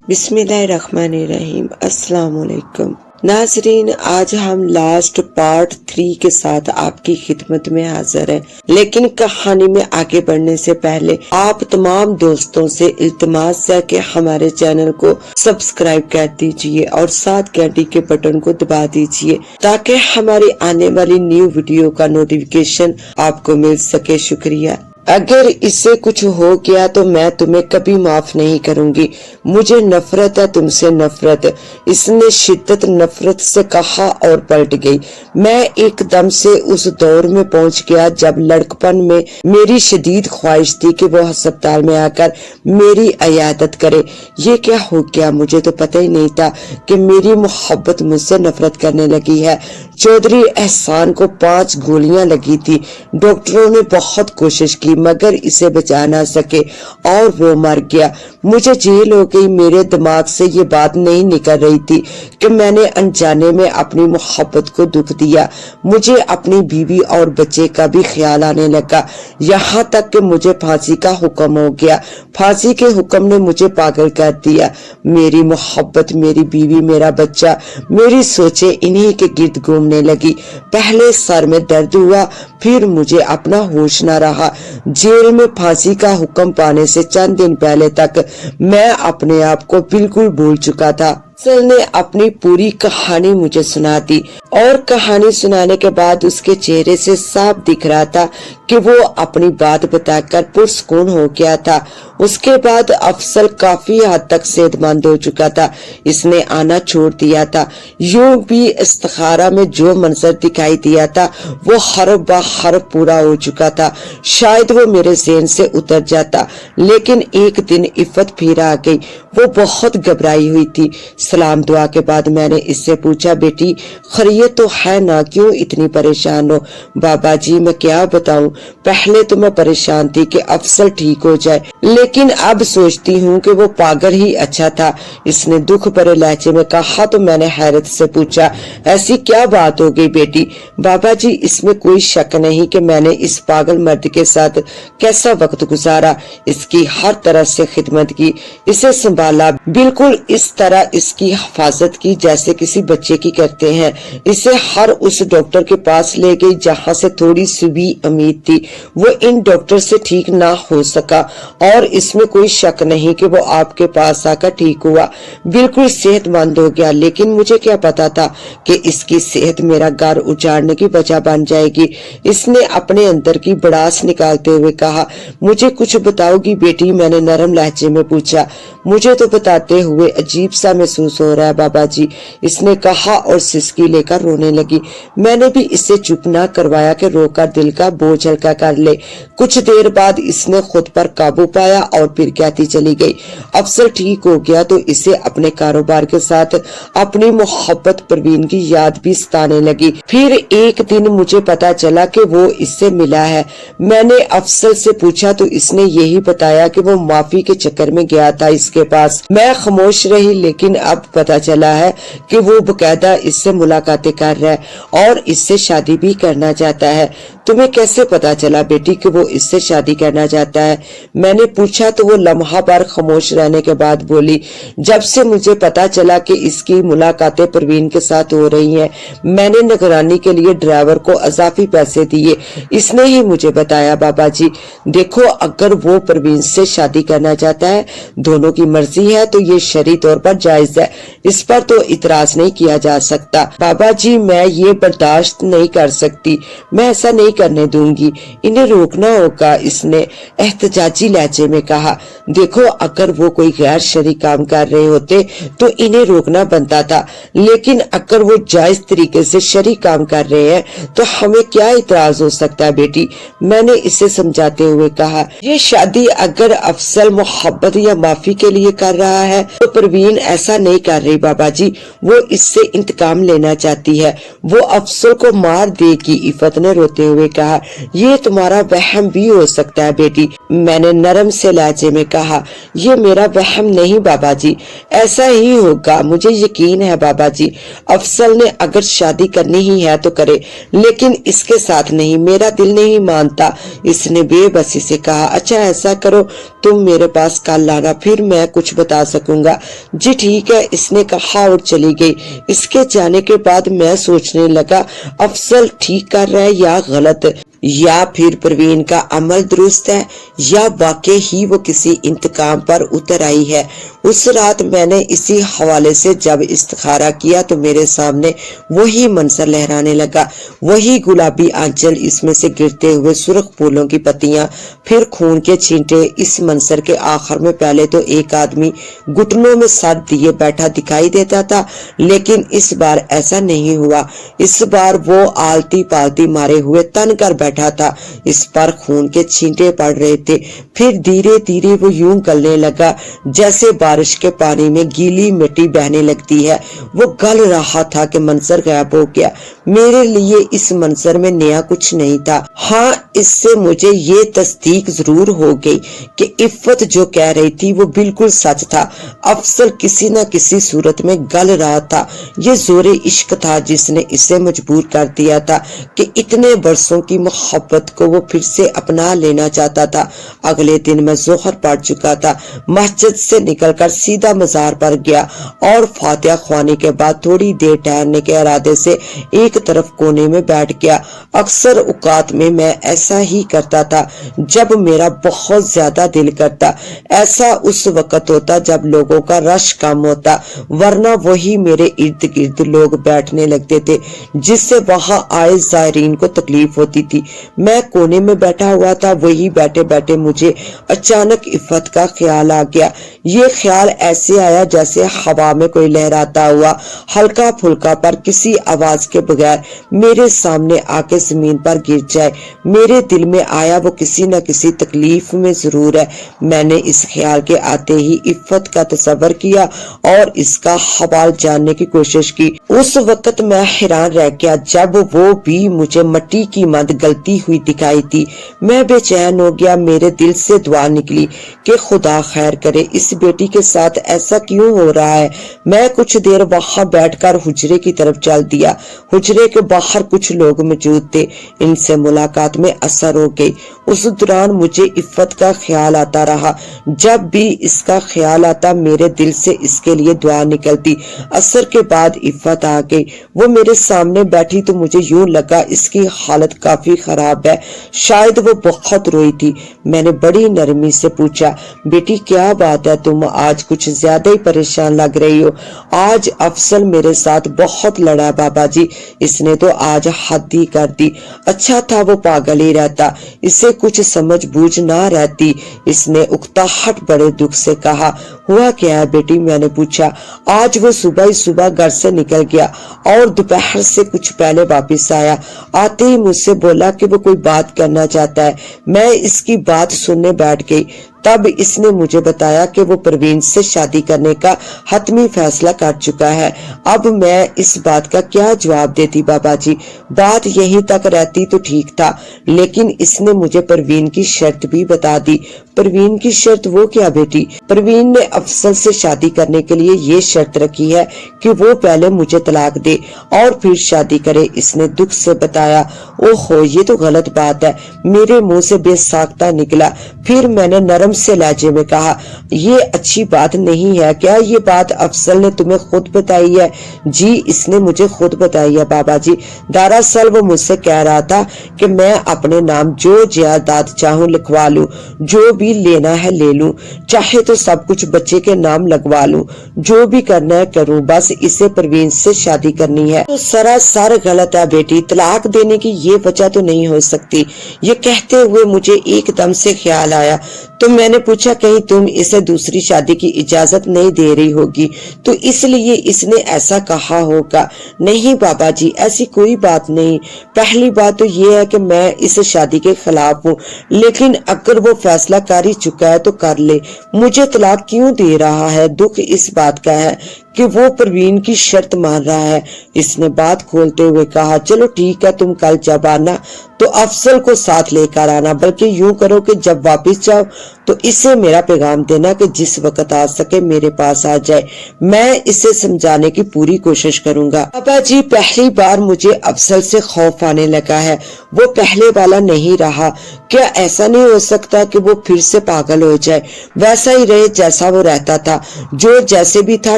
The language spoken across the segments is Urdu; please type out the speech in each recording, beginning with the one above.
بسم اللہ الرحمن الرحیم۔ السلام علیکم ناظرین، آج ہم لاسٹ پارٹ 3 کے ساتھ آپ کی خدمت میں حاضر ہیں، لیکن کہانی میں آگے بڑھنے سے پہلے آپ تمام دوستوں سے التماس ہے کہ ہمارے چینل کو سبسکرائب کر دیجئے اور ساتھ گھنٹی کے بٹن کو دبا دیجئے تاکہ ہماری آنے والی نیو ویڈیو کا نوٹیفیکیشن آپ کو مل سکے۔ شکریہ۔ اگر اس سے کچھ ہو گیا تو میں تمہیں کبھی معاف نہیں کروں گی، مجھے نفرت ہے تم سے، نفرت۔ اس نے شدت نفرت سے کہا اور پلٹ گئی۔ میں ایک دم سے اس دور میں پہنچ گیا جب لڑکپن میں میری شدید خواہش تھی کہ وہ ہسپتال میں آ کر میری عیادت کرے۔ یہ کیا ہو گیا؟ مجھے تو پتہ ہی نہیں تھا کہ میری محبت مجھ سے نفرت کرنے لگی ہے۔ چودھری احسان کو 5 گولیاں لگی تھی، ڈاکٹروں نے بہت کوشش کی مگر اسے بچا نہ سکے اور وہ مر گیا۔ مجھے جیل ہو گئی۔ میرے دماغ سے یہ بات نہیں نکل رہی تھی کہ میں نے انجانے میں اپنی محبت کو دکھ دیا۔ مجھے اپنی بیوی اور بچے کا بھی خیال آنے لگا، یہاں تک کہ مجھے پھانسی کا حکم ہو گیا۔ پھانسی کے حکم نے مجھے پاگل کر دیا۔ میری محبت، میری بیوی، میرا بچہ، میری سوچیں انہی کے گرد گھومنے لگی۔ پہلے سر میں درد ہوا، پھر مجھے اپنا ہوش نہ رہا۔ جیل میں پھانسی کا حکم پانے سے چند دن پہلے تک میں اپنے آپ کو بالکل بھول چکا تھا۔ افسر نے اپنی پوری کہانی مجھے سنا دی اور کہانی سنانے کے بعد اس کے چہرے سے صاف دکھ رہا تھا کہ وہ اپنی بات بتا کر پرسکون ہو گیا تھا۔ اس کے بعد افسر کافی حد تک صحت مند ہو چکا تھا۔ اس نے آنا چھوڑ دیا تھا۔ یوں بھی استخارہ میں جو منظر دکھائی دیا تھا وہ حرف بہ حرف پورا ہو چکا تھا۔ شاید وہ میرے ذہن سے اتر جاتا، لیکن ایک دن عفت پھر آ گئی۔ وہ بہت گھبرائی ہوئی تھی۔ سلام دعا کے بعد میں نے اس سے پوچھا، بیٹی خیریت تو ہے نا؟ کیوں اتنی پریشان ہو؟ بابا جی میں کیا بتاؤں، پہلے تو میں پریشان تھی کہ افسر ٹھیک ہو جائے، لیکن اب سوچتی ہوں کہ وہ پاگل ہی اچھا تھا۔ اس نے دکھ بھرے لہجے میں کہا تو میں نے حیرت سے پوچھا، ایسی کیا بات ہو گئی بیٹی؟ بابا جی اس میں کوئی شک نہیں کہ میں نے اس پاگل مرد کے ساتھ کیسا وقت گزارا، اس کی ہر طرح سے خدمت کی، اسے سنبھالا، بالکل اس طرح اس کی حفاظت کی جیسے کسی بچے کی کرتے ہیں۔ اسے ہر اس ڈاکٹر کے پاس لے گئی جہاں سے تھوڑی سی بھی امید تھی۔ وہ ان ڈاکٹر سے ٹھیک نہ ہو سکا اور اس میں کوئی شک نہیں کہ وہ آپ کے پاس آ کر ٹھیک ہوا، بالکل صحت مند ہو گیا۔ لیکن مجھے کیا پتا تھا کہ اس کی صحت میرا گھر اجاڑنے کی وجہ بن جائے گی۔ اس نے اپنے اندر کی بڑاس نکالتے ہوئے کہا، مجھے کچھ بتاؤ گی بیٹی؟ میں نے نرم لہجے میں پوچھا۔ مجھے تو بتاتے ہوئے عجیب سا محسوس ہو رہا ہے بابا جی، اس نے کہا اور سسکی لے کر رونے لگی۔ میں نے بھی اسے چپ نہ کروایا کہ رو کر دل کا بوجھ ہلکا کر لے۔ کچھ دیر بعد اس نے خود پر قابو پایا اور پھر کہتی چلی گئی، افسر ٹھیک ہو گیا تو اسے اپنے کاروبار کے ساتھ اپنی محبت پروین کی یاد بھی ستانے لگی۔ پھر ایک دن مجھے پتا چلا کہ وہ اس سے ملا ہے۔ میں نے افسر سے پوچھا تو اس نے یہی بتایا کہ وہ معافی کے چکر میں گیا تھا اس کے پاس۔ میں خاموش رہی، لیکن اب پتا چلا ہے کہ وہ باقاعدہ اس سے ملاقاتیں کر رہا ہے اور اس سے شادی بھی کرنا چاہتا ہے۔ تمہیں کیسے پتا چلا بیٹی کہ وہ اس سے شادی کرنا چاہتا ہے؟ میں نے پوچھا تو وہ لمحہ بھر خاموش رہنے کے بعد بولی، جب سے مجھے پتا چلا کہ اس کی ملاقاتیں پروین کے ساتھ ہو رہی ہیں، میں نے نگرانی کے لیے ڈرائیور کو اضافی پیسے دیے، اس نے ہی مجھے بتایا۔ بابا جی دیکھو، اگر وہ پروین سے شادی کرنا چاہتا ہے، دونوں کی مرضی ہے تو یہ شرعی طور پر جائز ہے، اس پر تو اعتراض نہیں کیا جا سکتا۔ بابا جی میں یہ برداشت نہیں کر سکتی، میں ایسا نہیں کرنے دوں گی، انہیں روکنا ہوگا، اس نے احتجاجی لہجے میں کہا۔ دیکھو اگر وہ کوئی غیر شرعی کام کر رہے ہوتے تو انہیں روکنا بنتا تھا، لیکن اگر وہ جائز طریقے سے شرعی کام کر رہے ہیں تو ہمیں کیا اعتراض ہو سکتا ہے بیٹی؟ میں نے اسے سمجھاتے ہوئے کہا، یہ شادی اگر افضل محبت یا معافی کے لیے کر رہا ہے تو پروین ایسا نہیں کر رہی بابا جی، وہ اس سے انتقام لینا چاہتی ہے، وہ افضل کو مار دے گی۔ عفت نے روتے ہوئے کہا، یہ تمہارا وہم بھی ہو سکتا ہے بیٹی۔ میں نے نرم سے لہجے میں کہا، یہ میرا وہم نہیں بابا جی، ایسا ہی ہوگا، مجھے یقین ہے بابا جی۔ افضل نے اگر شادی کرنی ہی ہے تو کرے، لیکن اس کے ساتھ نہیں، میرا دل نہیں مانتا۔ اس نے بے بسی سے کہا، اچھا ایسا کرو، تم میرے پاس کل لانا، پھر میں کچھ بتا سکوں گا۔ جی ٹھیک ہے، اس نے کہا اور چلی گئی۔ اس کے جانے کے بعد میں سوچنے لگا، افضل ٹھیک کر رہا ہے یا غلط، یا پھر پروین کا عمل درست ہے، یا واقعی ہی وہ کسی انتقام پر اتر آئی ہے۔ اس رات میں نے اسی حوالے سے جب استخارہ کیا تو میرے سامنے وہی منظر لہرانے لگا، وہی گلابی آنچل، اس میں سے گرتے ہوئے سرخ پھولوں کی پتیاں، پھر خون کے چھینٹے۔ اس منظر کے آخر میں پہلے تو ایک آدمی گھٹنوں میں سر دیے بیٹھا دکھائی دیتا تھا، لیکن اس بار ایسا نہیں ہوا۔ اس بار وہ آلتی پالتی مارے ہوئے تن کر بیٹھا تھا، اس پر خون کے چھینٹے پڑ رہے تھے۔ پھر دھیرے دھیرے وہ یوں گلنے لگا جیسے بارش کے پانی میں گیلی مٹی بہنے لگتی ہے۔ وہ گل رہا تھا کہ منظر غائب ہو گیا۔ میرے لیے اس منظر میں نیا کچھ نہیں تھا، ہاں اس سے مجھے یہ تصدیق ضرور ہو گئی کہ عفت جو کہہ رہی تھی وہ بالکل سچ تھا۔ افضل کسی نہ کسی صورت میں گل رہا تھا۔ یہ زور عشق تھا جس نے اسے مجبور کر دیا تھا کہ اتنے برسوں کی محبت کو وہ پھر سے اپنا لینا چاہتا تھا۔ اگلے دن میں ظہر پڑ چکا تھا، مسجد سے نکل کر سیدھا مزار پر گیا اور فاتحہ خوانی کے بعد تھوڑی دیر ٹہلنے کے ارادے سے ایک طرف کونے میں بیٹھ گیا۔ اکثر اوقات میں ایسا ہی کرتا تھا جب میرا بہت زیادہ دل کرتا۔ ایسا اس وقت ہوتا جب لوگوں کا رش کم ہوتا، ورنہ وہی میرے ارد گرد لوگ بیٹھنے لگتے تھے جس سے وہاں آئے زائرین کو تکلیف ہوتی تھی۔ میں کونے میں بیٹھا ہوا تھا، وہی بیٹھے بیٹھے مجھے اچانک عفت کا خیال آ گیا۔ یہ خیال ایسے آیا جیسے ہوا میں کوئی لہراتا ہوا ہلکا پھلکا پر کسی آواز کے بغیر میرے سامنے آ کے زمین پر گر جائے۔ میرے دل میں آیا وہ کسی نہ کسی تکلیف میں ضرور ہے۔ میں نے اس خیال کے آتے ہی عفت کا تصور کیا اور اس کا حوال جاننے کی کوشش کی۔ اس وقت میں حیران رہ گیا جب وہ بھی مجھے مٹی کی مند گلتی ہوئی دکھائی دی۔ میں بے چین ہو گیا، میرے دل سے دعا نکلی کہ خدا خیر کرے، اس بیٹی کے ساتھ ایسا کیوں ہو رہا ہے۔ میں کچھ دیر وہاں بیٹھ کر حجرے کی طرف چل دیا۔ حجرے کے باہر کچھ لوگ موجود تھے، ان سے ملاقات میں اثر ہو گئی۔ اس دوران مجھے عفت کا خیال آتا رہا، جب بھی اس کا خیال آتا میرے دل سے اس کے لیے دعا نکلتی۔ اثر کے بعد عفت آ گئی، وہ میرے سامنے بیٹھی تو مجھے یوں لگا اس کی حالت کافی خراب ہے، شاید وہ بہت روئی تھی۔ میں نے بڑی نرمی سے پوچھا، بیٹی کیا بات ہے، تم آج کچھ زیادہ ہی پریشان لگ رہی ہو۔ آج افضل میرے ساتھ بہت لڑا بابا جی، اس نے تو آج حد ہی کر دی۔ اچھا تھا وہ پاگل ہی رہتا، اسے کچھ سمجھ بوجھ نہ رہتی۔ اس نے اکتاہٹ بڑے دکھ سے کہا، ہوا کیا ہے بیٹی؟ میں نے پوچھا۔ آج وہ صبح ہی صبح گھر سے نکل گیا اور دوپہر سے کچھ پہلے واپس آیا۔ آتے ہی مجھ سے بولا کہ وہ کوئی بات کرنا چاہتا ہے۔ میں اس کی بات سننے بیٹھ گئی۔ تب اس نے مجھے بتایا کہ وہ پروین سے شادی کرنے کا حتمی فیصلہ کر چکا ہے۔ اب میں اس بات کا کیا جواب دیتی بابا جی؟ بات یہیں تک رہتی تو ٹھیک تھا، لیکن اس نے مجھے پروین کی شرط بھی بتا دی۔ پروین کی شرط؟ وہ کیا بیٹی؟ پروین نے افضل سے شادی کرنے کے لیے یہ شرط رکھی ہے کہ وہ پہلے مجھے طلاق دے اور پھر شادی کرے، اس نے دکھ سے بتایا۔ اوہو، یہ تو غلط بات ہے، میرے منہ سے بے ساختہ نکلا۔ پھر میں نے نرم سے لہجے میں کہا، یہ اچھی بات نہیں ہے کیا؟ یہ بات افضل نے تمہیں خود بتائی ہے؟ جی، اس نے مجھے خود بتائی ہے بابا جی۔ دراصل وہ مجھ سے کہہ رہا تھا کہ میں اپنے نام جو جائیداد چاہوں لکھوا لوں، جو بھی لینا ہے لے لوں، چاہے تو سب کچھ بچے کے نام لگوا لوں، جو بھی کرنا ہے کروں، بس اسے پروین سے شادی کرنی ہے۔ تو سراسر غلط ہے بیٹی، طلاق دینے کی یہ وجہ تو نہیں ہو سکتی۔ یہ کہتے ہوئے مجھے ایک دم سے خیال آیا تو میں نے پوچھا، کہیں تم اسے دوسری شادی کی اجازت نہیں دے رہی ہوگی تو اس لیے اس نے ایسا کہا ہوگا۔ نہیں بابا جی، ایسی کوئی بات نہیں۔ پہلی بات تو یہ ہے کہ میں اس شادی کے خلاف ہوں، لیکن اگر وہ فیصلہ کر ہی چکا ہے تو کر لے، مجھے طلاق کیوں دے رہا ہے؟ دکھ اس بات کا ہے کہ وہ پروین کی شرط مان رہا ہے۔ اس نے بات کھولتے ہوئے کہا چلو ٹھیک ہے، تم کل جب آنا تو افضل کو ساتھ لے کر آنا، بلکہ یوں کرو کہ جب واپس جاؤ تو اسے میرا پیغام دینا کہ جس وقت آ سکے میرے پاس آ جائے، میں اسے سمجھانے کی پوری کوشش کروں گا۔ بابا جی پہلی بار مجھے افضل سے خوف آنے لگا ہے، وہ پہلے والا نہیں رہا، کیا ایسا نہیں ہو سکتا کہ وہ پھر سے پاگل ہو جائے، ویسا ہی رہے جیسا وہ رہتا تھا، جو جیسے بھی تھا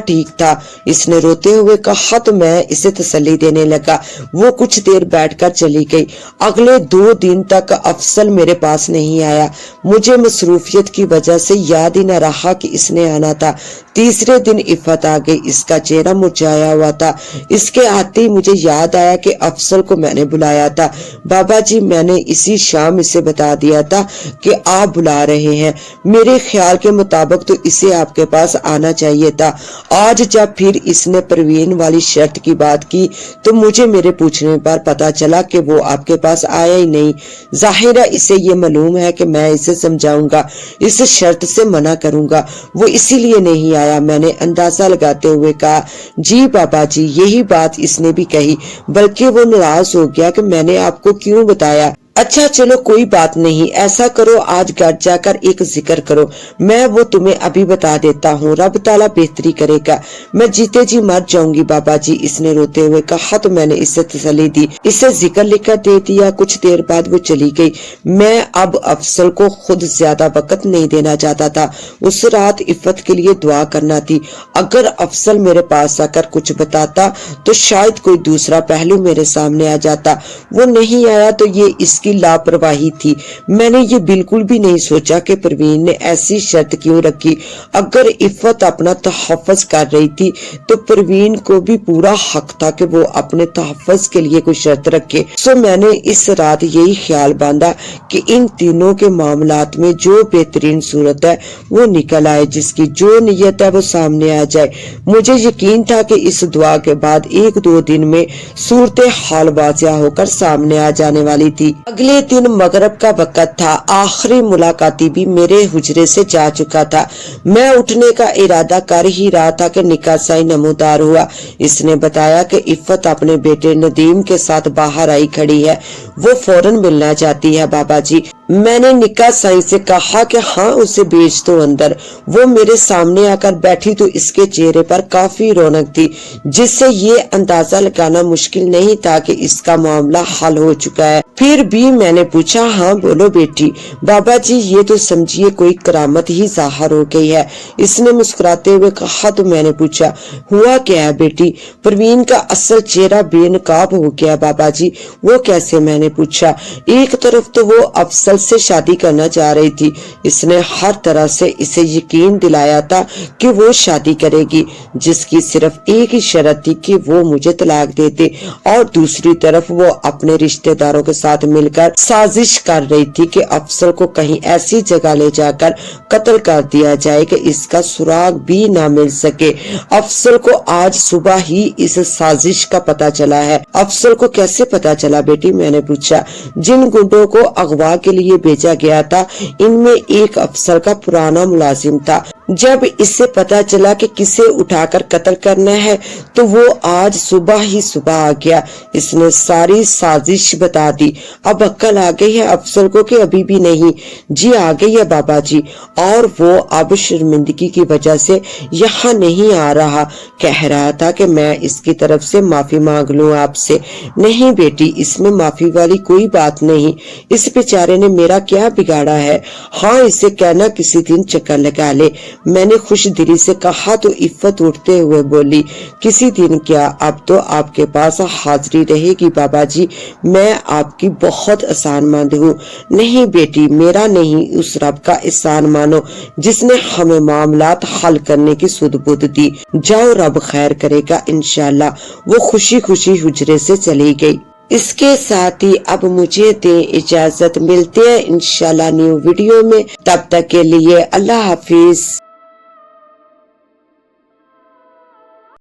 ٹھیک تھا۔ اس نے روتے ہوئے کہا تو میں اسے تسلی دینے لگا۔ وہ کچھ دیر بیٹھ کر چلی گئی۔ اگلے 2 دن تک افضل میرے پاس نہیں آیا، مجھے مصروفیت کی وجہ سے یاد ہی نہ رہا کہ اس نے آنا تھا۔ تیسرے دن عفت آ گئی، اس کا چہرہ مرجھایا ہوا تھا۔ اس کے آتے ہی مجھے یاد آیا کہ افضل کو میں نے بلایا تھا۔ بابا جی میں نے اسی شام اسے بتا دیا تھا کہ آپ بلا رہے ہیں، میرے خیال کے مطابق تو اسے آپ کے پاس آنا چاہیے تھا۔ آج جب پھر اس نے پروین والی شرط کی بات کی تو مجھے میرے پوچھنے پر پتا چلا کہ وہ آپ کے پاس آیا ہی نہیں۔ ظاہرہ اسے یہ معلوم ہے کہ میں اسے سمجھاؤں گا، اس شرط سے منع کروں گا، وہ اسی لیے نہیں آیا۔ میں نے اندازہ لگاتے ہوئے کہا جی بابا جی، یہی بات اس نے بھی کہی، بلکہ وہ ناراض ہو گیا کہ میں نے آپ کو کیوں بتایا۔ اچھا چلو کوئی بات نہیں، ایسا کرو آج گھر جا کر ایک ذکر کرو، میں وہ تمہیں ابھی بتا دیتا ہوں، رب تعالیٰ بہتری کرے گا۔ میں جیتے جی مر جاؤں گی بابا جی، اس نے روتے ہوئے کہا تو میں نے اسے تسلی دی، اسے ذکر لکھ کر دے دیا۔ کچھ دیر بعد وہ چلی گئی۔ میں اب افضل کو خود زیادہ وقت نہیں دینا چاہتا تھا، اس رات عفت کے لیے دعا کرنا تھی۔ اگر افضل میرے پاس آ کر کچھ بتاتا تو شاید کوئی دوسرا پہلو میرے سامنے آ جاتا، وہ نہیں آیا تو یہ اس کی لاپرواہی تھی۔ میں نے یہ بالکل بھی نہیں سوچا کہ پروین نے ایسی شرط کیوں رکھی۔ اگر عفت اپنا تحفظ کر رہی تھی تو پروین کو بھی پورا حق تھا کہ وہ اپنے تحفظ کے لیے کوئی شرط رکھے۔ سو میں نے اس رات یہی خیال باندھا کہ ان تینوں کے معاملات میں جو بہترین صورت ہے وہ نکل آئے، جس کی جو نیت ہے وہ سامنے آ جائے۔ مجھے یقین تھا کہ اس دعا کے بعد 1-2 دن میں صورتحال واضح ہو کر سامنے آ جانے والی تھی۔ اگلے دن مغرب کا وقت تھا، آخری ملاقاتی بھی میرے حجرے سے جا چکا تھا۔ میں اٹھنے کا ارادہ کر ہی رہا تھا کہ نکاح سائی نمودار ہوا۔ اس نے بتایا کہ عفت اپنے بیٹے ندیم کے ساتھ باہر آئی کھڑی ہے، وہ فوراً ملنا چاہتی ہے بابا جی۔ میں نے نکاح سائی سے کہا کہ ہاں اسے بھیج دو اندر۔ وہ میرے سامنے آ کر بیٹھی تو اس کے چہرے پر کافی رونق تھی، جس سے یہ اندازہ لگانا مشکل نہیں تھا کہ اس کا معاملہ حل ہو چکا ہے۔ پھر بھی میں نے پوچھا ہاں بولو بیٹی۔ بابا جی یہ تو سمجھیے کوئی کرامت ہی ظاہر ہو گئی ہے، اس نے مسکراتے ہوئے کہا تو میں نے پوچھا ہوا کیا ہے بیٹی؟ پروین کا اصل چہرہ بے نقاب ہو گیا بابا جی۔ وہ کیسے؟ میں نے پوچھا۔ ایک طرف تو وہ افضل سے شادی کرنا چاہ رہی تھی، اس نے ہر طرح سے اسے یقین دلایا تھا کہ وہ شادی کرے گی، جس کی صرف ایک ہی شرط تھی کہ وہ مجھے طلاق دے دے، اور دوسری طرف وہ اپنے رشتہ داروں کے ساتھ مل کر سازش کر رہی تھی کہ افضل کو کہیں ایسی جگہ لے جا کر قتل کر دیا جائے کہ اس کا سراغ بھی نہ مل سکے۔ افضل کو آج صبح ہی اس سازش کا پتہ چلا ہے۔ افضل کو کیسے پتہ چلا بیٹی؟ میں نے پوچھا۔ جن گنڈوں کو اغوا کے لیے بھیجا گیا تھا ان میں ایک افضل کا پرانا ملازم تھا۔ جب اس سے پتا چلا کہ کسے اٹھا کر قتل کرنا ہے تو وہ آج صبح ہی صبح آ گیا، اس نے ساری سازش بتا دی۔ اب عقل آ گئی ہے افضل کو کہ ابھی بھی نہیں؟ جی آ گئی ہے بابا جی، اور وہ اب شرمندگی کی وجہ سے یہاں نہیں آ رہا، کہہ رہا تھا کہ میں اس کی طرف سے معافی مانگ لوں آپ سے۔ نہیں بیٹی، اس میں معافی والی کوئی بات نہیں، اس بیچارے نے میرا کیا بگاڑا ہے؟ ہاں اسے کہنا کسی دن چکر لگا لے۔ میں نے خوش دلی سے کہا تو عفت اٹھتے ہوئے بولی کسی دن کیا، اب تو آپ کے پاس حاضری رہے گی بابا جی، میں آپ کی بہت احسان مند ہوں۔ نہیں بیٹی، میرا نہیں، اس رب کا احسان مانو جس نے ہمیں معاملات حل کرنے کی سدھ بدھ دی۔ جاؤ رب خیر کرے گا انشاءاللہ۔ وہ خوشی خوشی حجرے سے چلی گئی۔ اس کے ساتھ ہی اب مجھے دیں اجازت، ملتے ہیں انشاءاللہ نیو ویڈیو میں، تب تک کے لیے اللہ حافظ۔